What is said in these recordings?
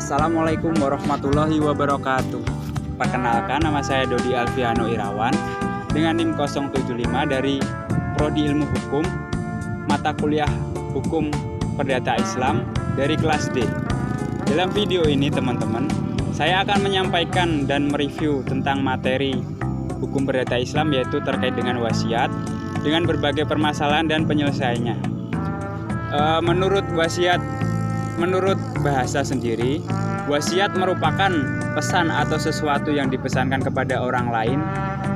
Assalamualaikum warahmatullahi wabarakatuh. Perkenalkan, nama saya Dodi Alfiano Irawan dengan NIM 075 dari Prodi Ilmu Hukum, mata kuliah Hukum Perdata Islam dari kelas D. Dalam video ini teman-teman, saya akan menyampaikan dan mereview tentang materi Hukum Perdata Islam, yaitu terkait dengan wasiat dengan berbagai permasalahan dan penyelesaiannya. Menurut bahasa sendiri, wasiat merupakan pesan atau sesuatu yang dipesankan kepada orang lain,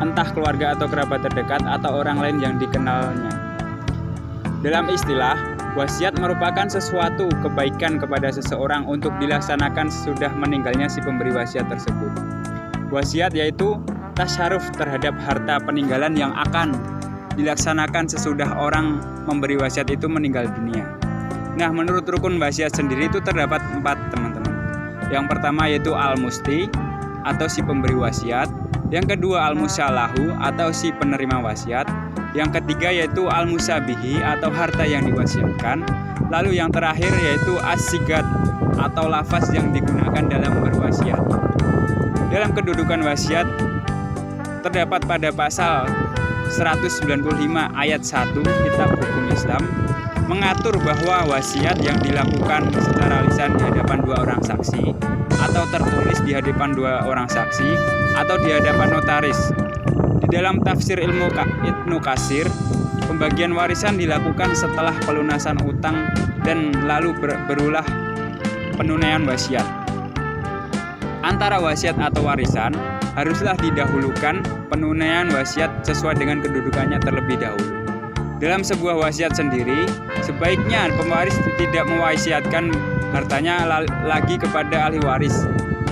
entah keluarga atau kerabat terdekat atau orang lain yang dikenalnya. Dalam istilah, wasiat merupakan sesuatu kebaikan kepada seseorang untuk dilaksanakan sesudah meninggalnya si pemberi wasiat tersebut. Wasiat yaitu tasyaruf terhadap harta peninggalan yang akan dilaksanakan sesudah orang memberi wasiat itu meninggal dunia. Nah, menurut rukun wasiat sendiri itu terdapat 4, teman-teman. Yang pertama yaitu al-musti atau si pemberi wasiat. Yang kedua al-musallahu atau si penerima wasiat. Yang ketiga yaitu al-musabihi atau harta yang diwasiatkan. Lalu yang terakhir yaitu as-sigat atau lafaz yang digunakan dalam berwasiat. Dalam kedudukan wasiat terdapat pada pasal 195 ayat 1 Kitab Hukum Islam mengatur bahwa wasiat yang dilakukan secara lisan di hadapan 2 orang saksi atau tertulis di hadapan 2 orang saksi atau di hadapan notaris. Di dalam tafsir Ibnu Katsir, pembagian warisan dilakukan setelah pelunasan utang dan lalu berulah penunaian wasiat. Antara wasiat atau warisan haruslah didahulukan penunaian wasiat sesuai dengan kedudukannya terlebih dahulu. Dalam sebuah wasiat sendiri, sebaiknya pewaris tidak mewasiatkan hartanya lagi kepada ahli waris,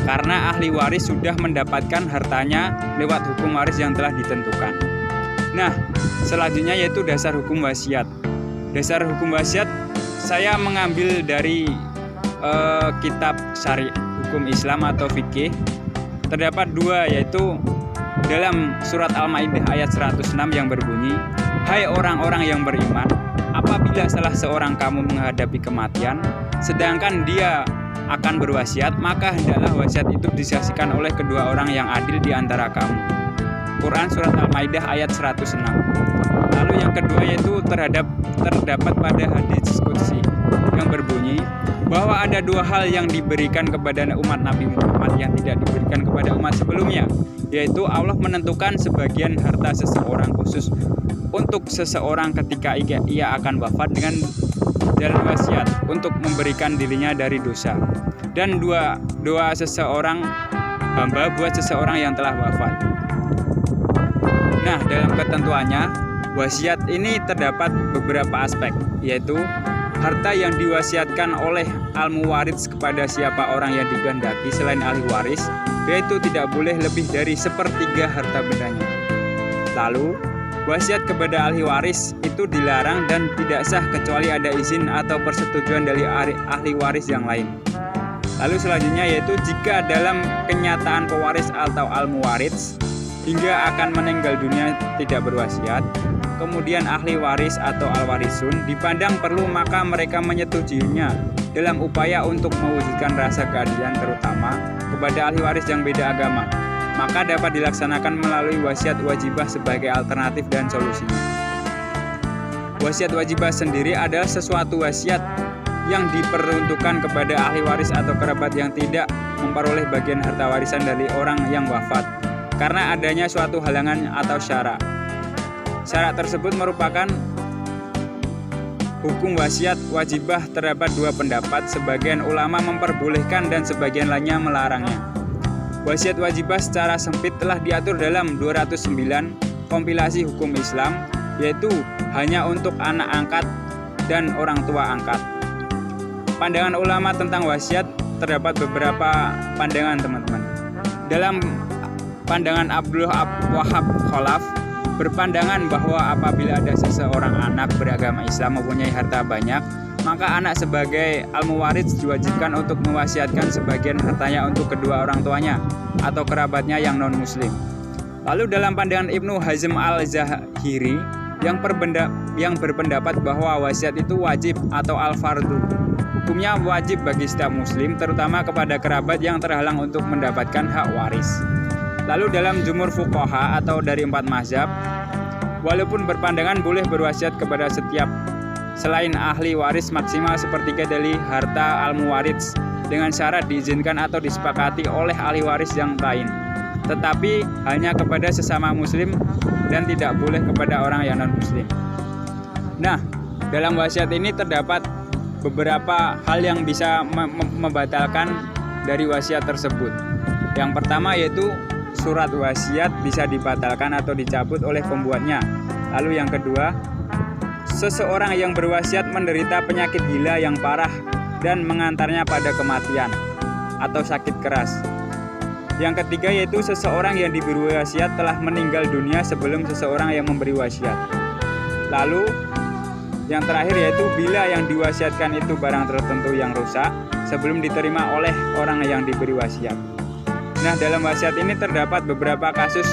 karena ahli waris sudah mendapatkan hartanya lewat hukum waris yang telah ditentukan. Nah, selanjutnya yaitu dasar hukum wasiat. Dasar hukum wasiat saya mengambil dari kitab Syari' Hukum Islam atau fikih. Terdapat 2, yaitu dalam surat Al-Maidah ayat 106 yang berbunyi, "Hai orang-orang yang beriman, apabila salah seorang kamu menghadapi kematian, sedangkan dia akan berwasiat, maka hendaklah wasiat itu disaksikan oleh kedua orang yang adil di antara kamu." Quran surat Al-Maidah ayat 106. Lalu yang kedua yaitu terdapat pada hadits qudsi yang berbunyi bahwa ada 2 hal yang diberikan kepada umat Nabi Muhammad yang tidak diberikan kepada umat sebelumnya, yaitu Allah menentukan sebagian harta seseorang khusus untuk seseorang ketika ia akan wafat dengan jalan wasiat untuk memberikan dirinya dari dosa, dan doa seseorang hamba buat seseorang yang telah wafat. Nah, dalam ketentuannya, wasiat ini terdapat beberapa aspek, yaitu harta yang diwasiatkan oleh al-muwaris kepada siapa orang yang dikehendaki selain ahli waris, yaitu tidak boleh lebih dari 1/3 harta bendanya. Lalu, wasiat kepada ahli waris itu dilarang dan tidak sah kecuali ada izin atau persetujuan dari ahli waris yang lain. Lalu selanjutnya yaitu jika dalam kenyataan pewaris atau al-muwaris hingga akan meninggal dunia tidak berwasiat, kemudian ahli waris atau al-warisun dipandang perlu, maka mereka menyetujuinya dalam upaya untuk mewujudkan rasa keadilan terutama kepada ahli waris yang beda agama, maka dapat dilaksanakan melalui wasiat wajibah sebagai alternatif dan solusinya. Wasiat wajibah sendiri adalah sesuatu wasiat yang diperuntukkan kepada ahli waris atau kerabat yang tidak memperoleh bagian harta warisan dari orang yang wafat karena adanya suatu halangan atau syarat. Syarat tersebut merupakan hukum wasiat wajibah. Terdapat 2 pendapat, sebagian ulama memperbolehkan dan sebagian lainnya melarangnya. Wasiat wajibah secara sempit telah diatur dalam 209 kompilasi hukum Islam, yaitu hanya untuk anak angkat dan orang tua angkat. Pandangan ulama tentang wasiat terdapat beberapa pandangan, teman-teman. Dalam pandangan Abdul Wahab Khalaf berpandangan bahwa apabila ada seseorang anak beragama Islam mempunyai harta banyak, maka anak sebagai al-muwaris diwajibkan untuk mewasiatkan sebagian hartanya untuk kedua orang tuanya atau kerabatnya yang non-muslim. Lalu dalam pandangan Ibnu Hazm al-Zahiri yang yang berpendapat bahwa wasiat itu wajib atau al-fardhu. Hukumnya wajib bagi setiap muslim, terutama kepada kerabat yang terhalang untuk mendapatkan hak waris. Lalu dalam jumhur fuqaha atau dari 4 mazhab, walaupun berpandangan boleh berwasiat kepada setiap selain ahli waris maksimal sepertiga dari harta al-muwarits dengan syarat diizinkan atau disepakati oleh ahli waris yang lain, tetapi hanya kepada sesama muslim dan tidak boleh kepada orang yang non-muslim. Nah, dalam wasiat ini terdapat beberapa hal yang bisa membatalkan dari wasiat tersebut. Yang pertama yaitu surat wasiat bisa dibatalkan atau dicabut oleh pembuatnya. Lalu yang kedua, seseorang yang berwasiat menderita penyakit gila yang parah dan mengantarnya pada kematian atau sakit keras. Yang ketiga yaitu seseorang yang diberi wasiat telah meninggal dunia sebelum seseorang yang memberi wasiat. Lalu yang terakhir yaitu bila yang diwasiatkan itu barang tertentu yang rusak sebelum diterima oleh orang yang diberi wasiat. Nah, dalam wasiat ini terdapat beberapa kasus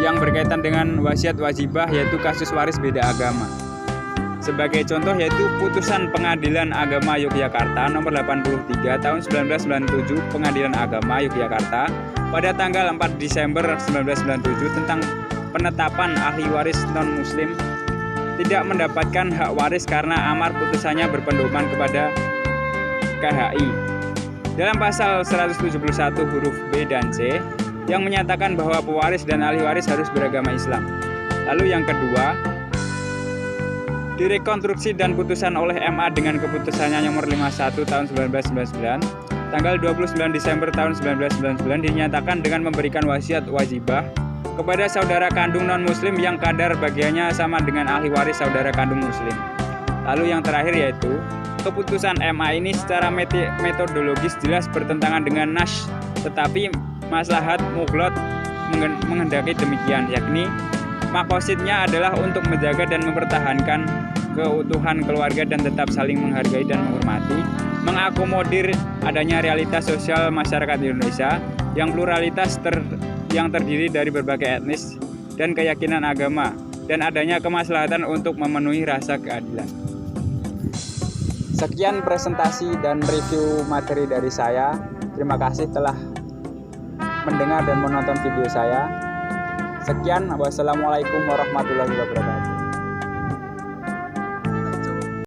yang berkaitan dengan wasiat wajibah, yaitu kasus waris beda agama. Sebagai contoh yaitu putusan Pengadilan Agama Yogyakarta nomor 83 tahun 1997 Pengadilan Agama Yogyakarta pada tanggal 4 Desember 1997 tentang penetapan ahli waris non-muslim tidak mendapatkan hak waris karena amar putusannya berpedoman kepada KHI. Dalam pasal 171 huruf B dan C yang menyatakan bahwa pewaris dan ahli waris harus beragama Islam. Lalu yang kedua, direkonstruksi dan putusan oleh MA dengan keputusannya nomor 51 tahun 1999 tanggal 29 Desember tahun 1999 dinyatakan dengan memberikan wasiat wajibah kepada saudara kandung non-muslim yang kadar bagiannya sama dengan ahli waris saudara kandung muslim. Lalu yang terakhir yaitu keputusan MA ini secara metodologis jelas bertentangan dengan nas, tetapi maslahat muglot menghendaki demikian, yakni makosidnya adalah untuk menjaga dan mempertahankan keutuhan keluarga dan tetap saling menghargai dan menghormati, mengakomodir adanya realitas sosial masyarakat Indonesia yang pluralitas yang terdiri dari berbagai etnis dan keyakinan agama, dan adanya kemaslahatan untuk memenuhi rasa keadilan. Sekian presentasi dan review materi dari saya. Terima kasih telah mendengar dan menonton video saya. Sekian, wassalamualaikum warahmatullahi wabarakatuh.